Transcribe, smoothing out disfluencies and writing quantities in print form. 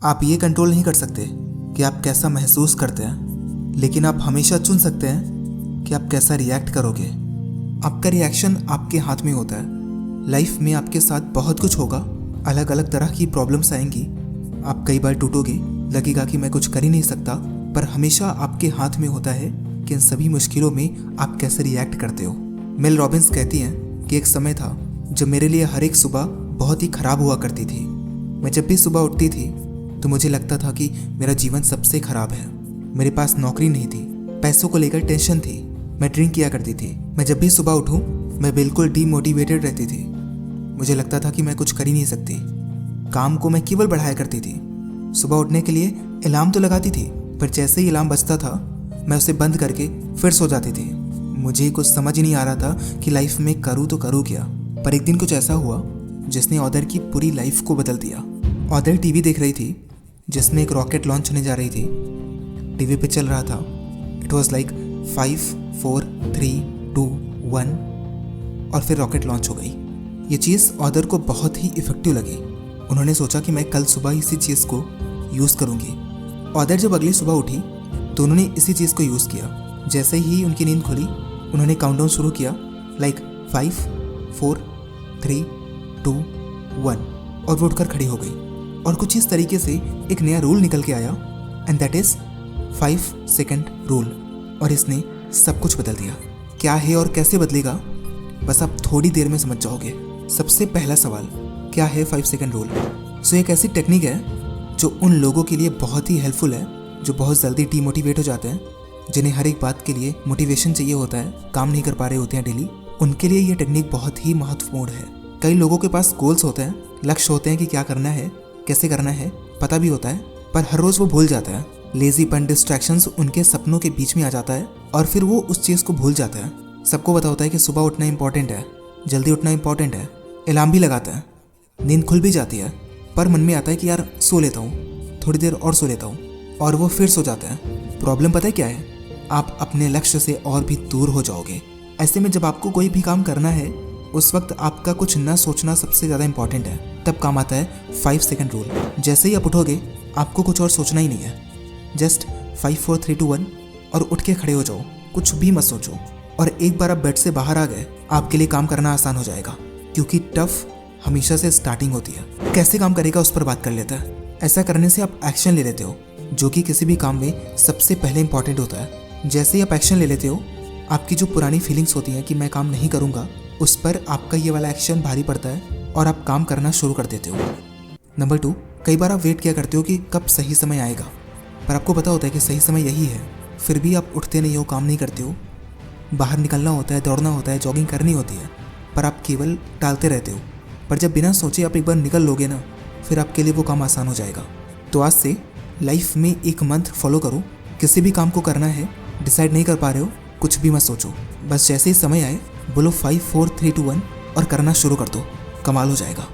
आप ये कंट्रोल नहीं कर सकते कि आप कैसा महसूस करते हैं, लेकिन आप हमेशा चुन सकते हैं कि आप कैसा रिएक्ट करोगे। आपका रिएक्शन आपके हाथ में होता है। लाइफ में आपके साथ बहुत कुछ होगा, अलग अलग तरह की प्रॉब्लम्स आएंगी। आप कई बार टूटोगे, लगेगा कि मैं कुछ कर ही नहीं सकता, पर हमेशा आपके हाथ में होता है कि इन सभी मुश्किलों में आप कैसे रिएक्ट करते हो। मेल रॉबिन्स कहती हैं कि एक समय था जब मेरे लिए हर एक सुबह बहुत ही खराब हुआ करती थी। मैं जब भी सुबह उठती थी तो मुझे लगता था कि मेरा जीवन सबसे खराब है। मेरे पास नौकरी नहीं थी, पैसों को लेकर टेंशन थी, मैं ड्रिंक किया करती थी। मैं जब भी सुबह उठूं मैं बिल्कुल डीमोटिवेटेड रहती थी। मुझे लगता था कि मैं कुछ कर ही नहीं सकती। काम को मैं केवल बढ़ाया करती थी। सुबह उठने के लिए अलार्म तो लगाती थी, पर जैसे ही अलार्म बजता था मैं उसे बंद करके फिर सो जाती थी। मुझे कुछ समझ ही नहीं आ रहा था कि लाइफ में करूँ तो करूँ क्या। पर एक दिन कुछ ऐसा हुआ जिसने ऑदर की पूरी लाइफ को बदल दिया। ऑदर टीवी देख रही थी जिसमें एक रॉकेट लॉन्च होने जा रही थी। टीवी पे चल रहा था, इट वॉज लाइक 5 4 3 2 1 और फिर रॉकेट लॉन्च हो गई। ये चीज़ ऑदर को बहुत ही इफेक्टिव लगी। उन्होंने सोचा कि मैं कल सुबह इसी चीज़ को यूज़ करूँगी। ऑदर जब अगली सुबह उठी तो उन्होंने इसी चीज़ को यूज़ किया। जैसे ही उनकी नींद खुली उन्होंने काउंटडाउन शुरू किया, लाइक 5 4 3 2 1 और वो उठकर खड़ी हो गई। और कुछ इस तरीके से एक नया रूल निकल के आया, and that is 5 second rule. और इसने सब कुछ बदल दिया। क्या है और कैसे बदलेगा, बस आप थोड़ी देर में समझ जाओगे। सबसे पहला सवाल, क्या है 5 सेकंड रूल? सो एक ऐसी टेक्निक है जो उन लोगों के लिए बहुत ही हेल्पफुल है जो बहुत जल्दी डीमोटिवेट हो जाते हैं, जिन्हें हर एक बात के लिए मोटिवेशन चाहिए होता है, काम नहीं कर पा रहे होते हैं डेली। उनके लिए ये टेक्निक बहुत ही महत्वपूर्ण है। कई लोगों के पास गोल्स होते हैं, लक्ष्य होते हैं कि क्या करना है, कैसे करना है, पता भी होता है, पर हर रोज़ वो भूल जाता है। लेजीपन, डिस्ट्रैक्शंस उनके सपनों के बीच में आ जाता है और फिर वो उस चीज़ को भूल जाता है। सबको पता होता है कि सुबह उठना इंपॉर्टेंट है, जल्दी उठना इंपॉर्टेंट है, अलार्म भी लगाता है, नींद खुल भी जाती है, पर मन में आता है कि यार सो लेता हूँ, थोड़ी देर और सो लेता हूँ, और वो फिर सो जाता है। प्रॉब्लम पता है क्या है? आप अपने लक्ष्य से और भी दूर हो जाओगे। ऐसे में जब आपको कोई भी काम करना है उस वक्त आपका कुछ न सोचना सबसे ज़्यादा इंपॉर्टेंट है। तब काम आता है 5 सेकंड रूल। जैसे ही आप उठोगे आपको कुछ और सोचना ही नहीं है, जस्ट 5 4 3 2 1 और उठ के खड़े हो जाओ, कुछ भी मत सोचो। और एक बार आप बेड से बाहर आ गए, आपके लिए काम करना आसान हो जाएगा, क्योंकि टफ हमेशा से स्टार्टिंग होती है। कैसे काम करेगा उस पर बात कर लेते हैं। ऐसा करने से आप एक्शन ले लेते हो, जो कि किसी भी काम में सबसे पहले इंपॉर्टेंट होता है। जैसे ही आप एक्शन ले लेते हो, आपकी जो पुरानी फीलिंग्स होती हैं कि मैं काम नहीं करूँगा, उस पर आपका ये वाला एक्शन भारी पड़ता है और आप काम करना शुरू कर देते हो। नंबर 2, कई बार आप वेट किया करते हो कि कब सही समय आएगा, पर आपको पता होता है कि सही समय यही है, फिर भी आप उठते नहीं हो, काम नहीं करते हो। बाहर निकलना होता है, दौड़ना होता है, जॉगिंग करनी होती है, पर आप केवल टालते रहते हो। पर जब बिना सोचे आप एक बार निकल लोगे ना, फिर आपके लिए वो काम आसान हो जाएगा। तो आज से लाइफ में एक मंत्र फॉलो करो। किसी भी काम को करना है, डिसाइड नहीं कर पा रहे हो, कुछ भी मत सोचो, बस जैसे ही समय आए बोलो 5 4 3 2 1 और करना शुरू कर दो। कमाल हो जाएगा।